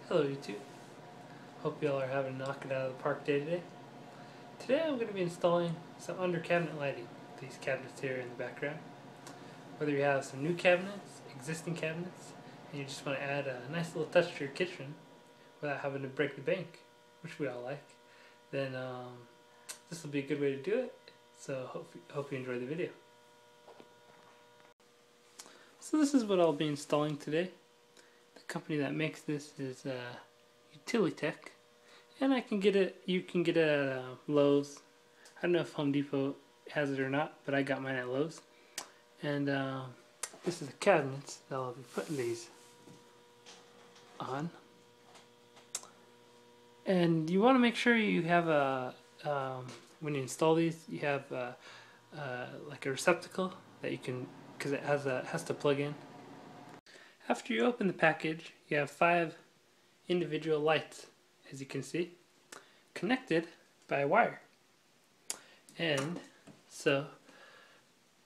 Hello YouTube. Hope you all are having a knock it out of the park day today. Today I'm going to be installing some under cabinet lighting. These cabinets here in the background. Whether you have some new cabinets, existing cabinets, and you just want to add a nice little touch to your kitchen without having to break the bank, which we all like, then this will be a good way to do it. So hope you enjoy the video. So this is what I'll be installing today. The company that makes this is Utilitech, and you can get it at Lowe's. I don't know if Home Depot has it or not, but I got mine at Lowe's. And this is the cabinets that I'll be putting these on. And you want to make sure you have when you install these, you have like a receptacle that you can, because it has to plug in. After you open the package, you have 5 individual lights, as you can see, connected by a wire. And so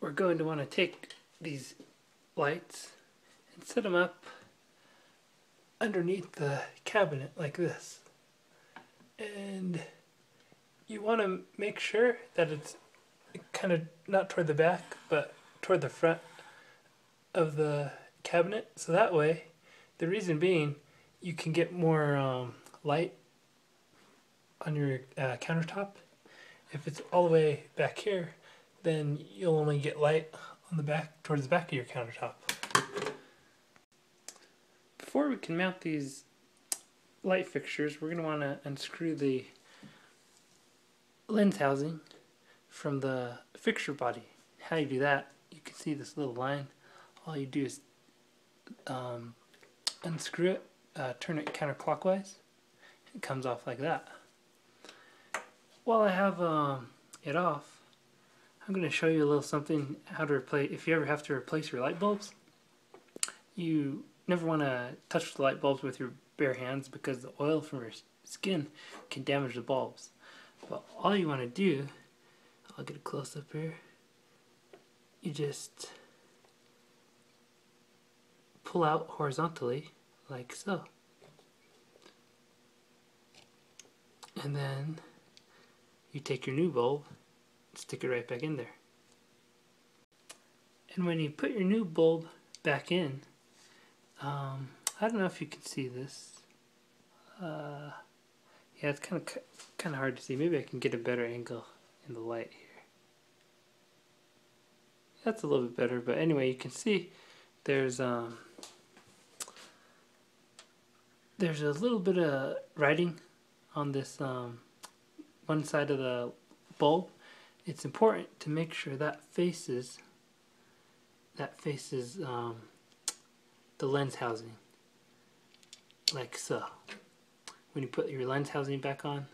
we're going to want to take these lights and set them up underneath the cabinet like this. And you want to make sure that it's kind of not toward the back, but toward the front of the cabinet, so that way, the reason being, you can get more light on your countertop. If it's all the way back here, then you'll only get light on the back, towards the back of your countertop. Before we can mount these light fixtures, we're going to want to unscrew the lens housing from the fixture body. How you do that, you can see this little line. All you do is unscrew it, turn it counterclockwise. It comes off like that. While I have it off, I'm going to show you a little something how to replace. If you ever have to replace your light bulbs, you never want to touch the light bulbs with your bare hands because the oil from your skin can damage the bulbs. But all you want to do, I'll get a close up here. You just pull out horizontally like so, and then you take your new bulb and stick it right back in there. And when you put your new bulb back in, I don't know if you can see this. Yeah, it's kind of hard to see. Maybe I can get a better angle in the light here. That's a little bit better, but anyway, you can see there's a little bit of writing on this one side of the bulb. It's important to make sure that faces the lens housing, like so. When you put your lens housing back on,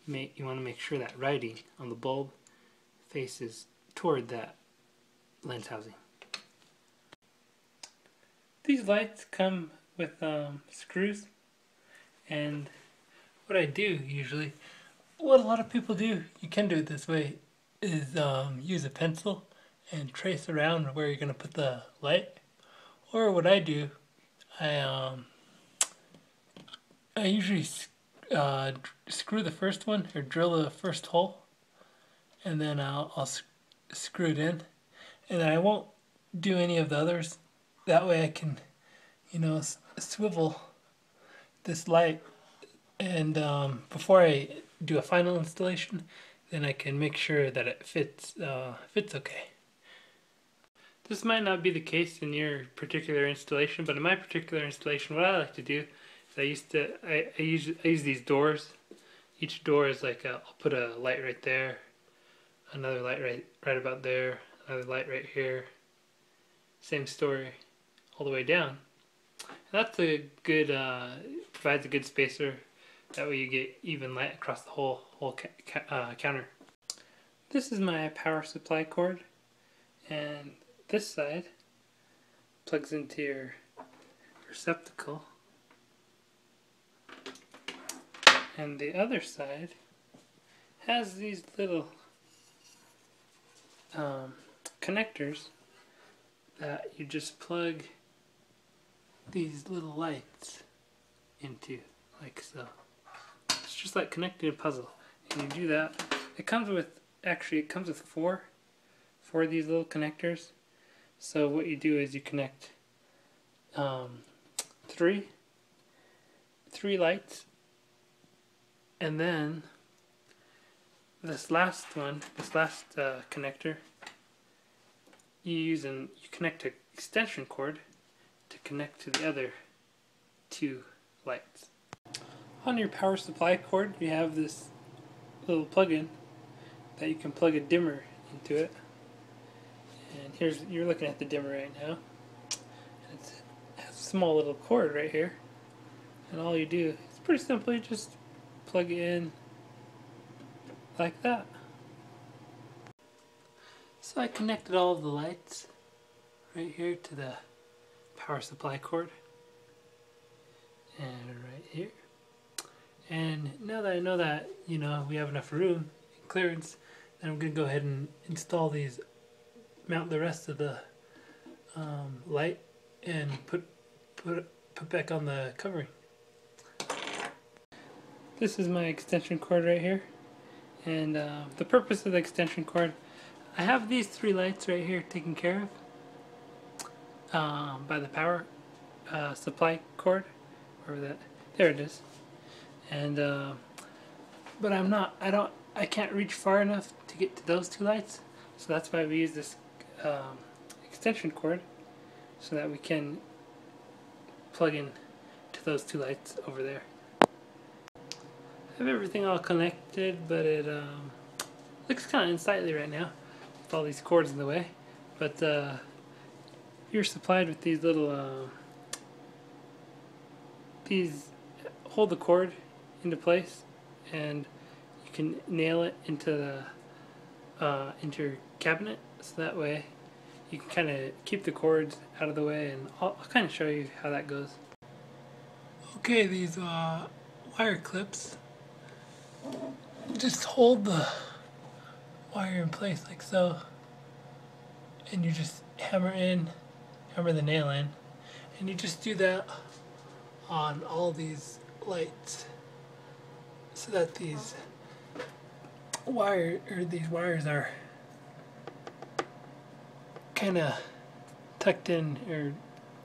you want to make sure that writing on the bulb faces toward that lens housing. These lights come with screws, and what I do usually, what a lot of people do, you can do it this way, is use a pencil and trace around where you're going to put the light. Or what I do, I usually screw the first one, or drill the first hole, and then I'll screw it in, and then I won't do any of the others. That way I can, swivel this light, and before I do a final installation, then I can make sure that it fits okay. This might not be the case in your particular installation, but in my particular installation, what I like to do is I use these doors. Each door is like I'll put a light right there, another light right about there, another light right here. Same story all the way down. And that's a good provides a good spacer. That way you get even light across the whole counter. This is my power supply cord, and this side plugs into your receptacle, and the other side has these little connectors that you just plug these little lights into, like so. It's just like connecting a puzzle. And you do that. It comes with, actually it comes with four of these little connectors. So what you do is you connect three lights, and then this last connector, you connect an extension cord to connect to the other two lights. On your power supply cord, you have this little plug-in that you can plug a dimmer into it. And you're looking at the dimmer right now. It has a small little cord right here, and all you do, it's pretty simple, you just plug it in like that. So I connected all of the lights right here to the power supply cord, and right here. And now that I know that, you know, we have enough room and clearance, then I'm going to go ahead and install these, mount the rest of the light, and put back on the covering. This is my extension cord right here, and the purpose of the extension cord, I have these three lights right here taken care of by the power supply cord, or that, there it is. And but I can't reach far enough to get to those two lights, so that's why we use this extension cord, so that we can plug in to those two lights over there. I have everything all connected, but it looks kind of unsightly right now with all these cords in the way. But you're supplied with these little these hold the cord into place, and you can nail it into your cabinet, so that way you can kind of keep the cords out of the way, and I'll kind of show you how that goes. Okay, these wire clips just hold the wire in place like so, and you just hammer the nail in, and you just do that on all these lights, so that these wires are kind of tucked in, or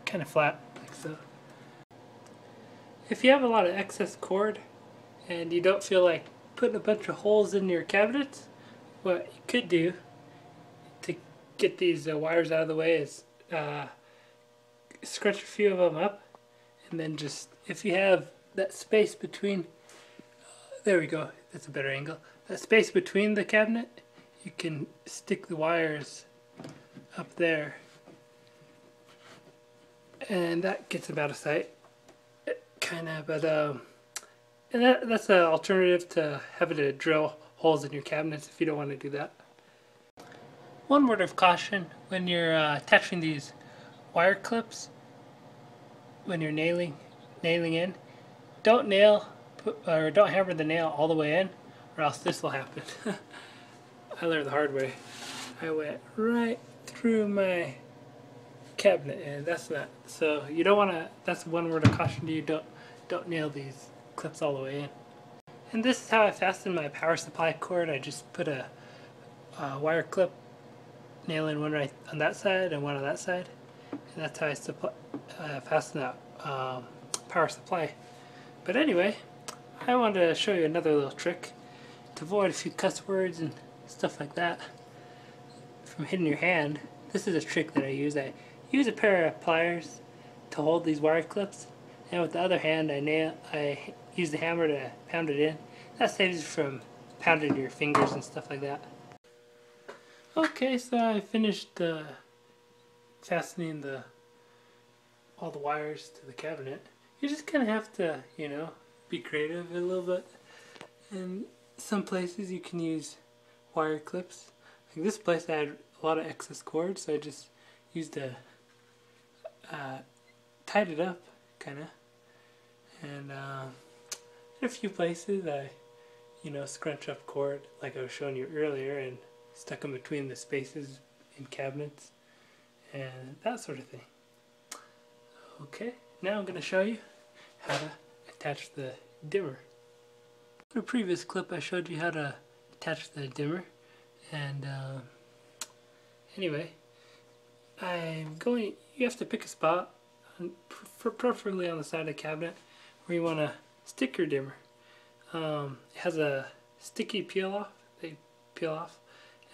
kind of flat like so. If you have a lot of excess cord and you don't feel like putting a bunch of holes in your cabinets, what you could do to get these wires out of the way is scrunch a few of them up, and then just, if you have that space between, there we go, that's a better angle, that space between the cabinet, you can stick the wires up there, and that gets them out of sight, kind of. But and that's an alternative to having to drill holes in your cabinets if you don't want to do that. One word of caution when you're attaching these wire clips, when you're nailing in, don't hammer the nail all the way in, or else this will happen. I learned the hard way. I went right through my cabinet, and that's not, so you don't want to, that's one word of caution to you, don't nail these clips all the way in. And this is how I fasten my power supply cord. I just put a wire clip, nail in one right on that side and one on that side, and that's how I fasten that power supply. But anyway, I wanted to show you another little trick to avoid a few cuss words and stuff like that from hitting your hand. This is a trick that I use. I use a pair of pliers to hold these wire clips, and with the other hand I use the hammer to pound it in. That saves you from pounding your fingers and stuff like that. Okay, so I finished fastening all the wires to the cabinet. You just kind of have to, you know, be creative a little bit. In some places you can use wire clips. Like this place I had a lot of excess cord, so I just used tied it up, kind of. And in a few places I, you know, scrunch up cord like I was showing you earlier, and stuck them between the spaces in cabinets and that sort of thing. Okay, now I'm going to show you how to attach the dimmer. In a previous clip I showed you how to attach the dimmer, and anyway, you have to pick a spot, preferably on the side of the cabinet, where you want to stick your dimmer. It has a sticky peel off, they peel off,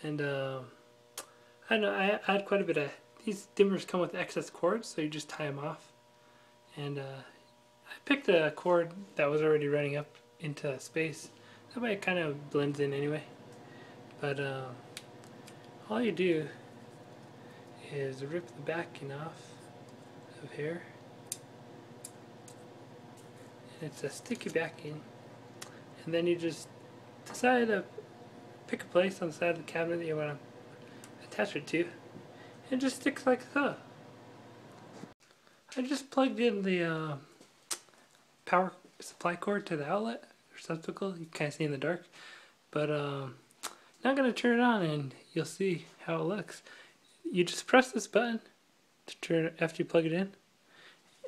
and I know I had quite a bit of, these dimmers come with excess cords, so you just tie them off. And I picked a cord that was already running up into space. That way it kind of blends in anyway. But all you do is rip the backing off of here. And it's a sticky backing. And then you just decide to pick a place on the side of the cabinet that you want to attach it to. And it just sticks like so. I just plugged in the power supply cord to the outlet receptacle. You can kind of see in the dark, but now I'm gonna turn it on and you'll see how it looks. You just press this button to turn it after you plug it in,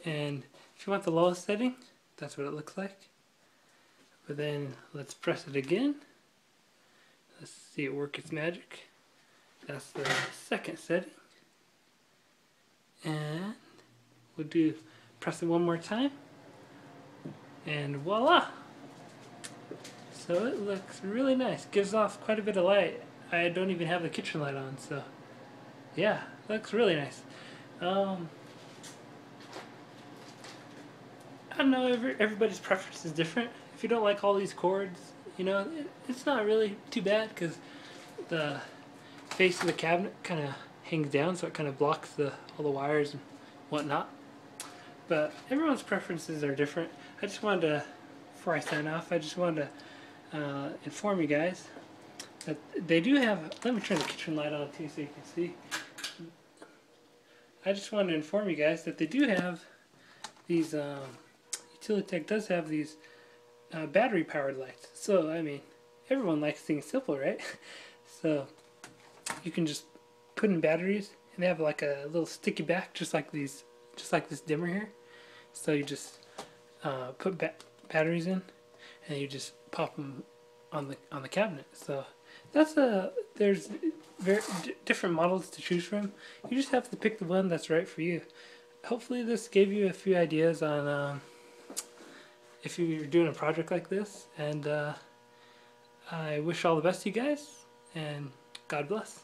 and if you want the lowest setting, that's what it looks like. But then let's press it again. Let's see it work its magic. That's the second setting, and we'll press it one more time, and voila! So it looks really nice. Gives off quite a bit of light. I don't even have the kitchen light on, so yeah, looks really nice. I don't know, everybody's preference is different. If you don't like all these cords, you know, it's not really too bad, because the face of the cabinet kind of hangs down, so it kind of blocks all the wires and whatnot. But everyone's preferences are different. I just wanted to, before I sign off, I just wanted to inform you guys that they do have, let me turn the kitchen light on too so you can see. I just wanted to inform you guys that they do have these, Utilitech does have these battery powered lights. So, I mean, everyone likes things simple, right? So, you can just put in batteries, and they have like a little sticky back, just like this dimmer here. So you just put batteries in, and you just pop them on the cabinet. So that's there's different models to choose from. You just have to pick the one that's right for you. Hopefully this gave you a few ideas on if you're doing a project like this, and I wish all the best to you guys, and God bless.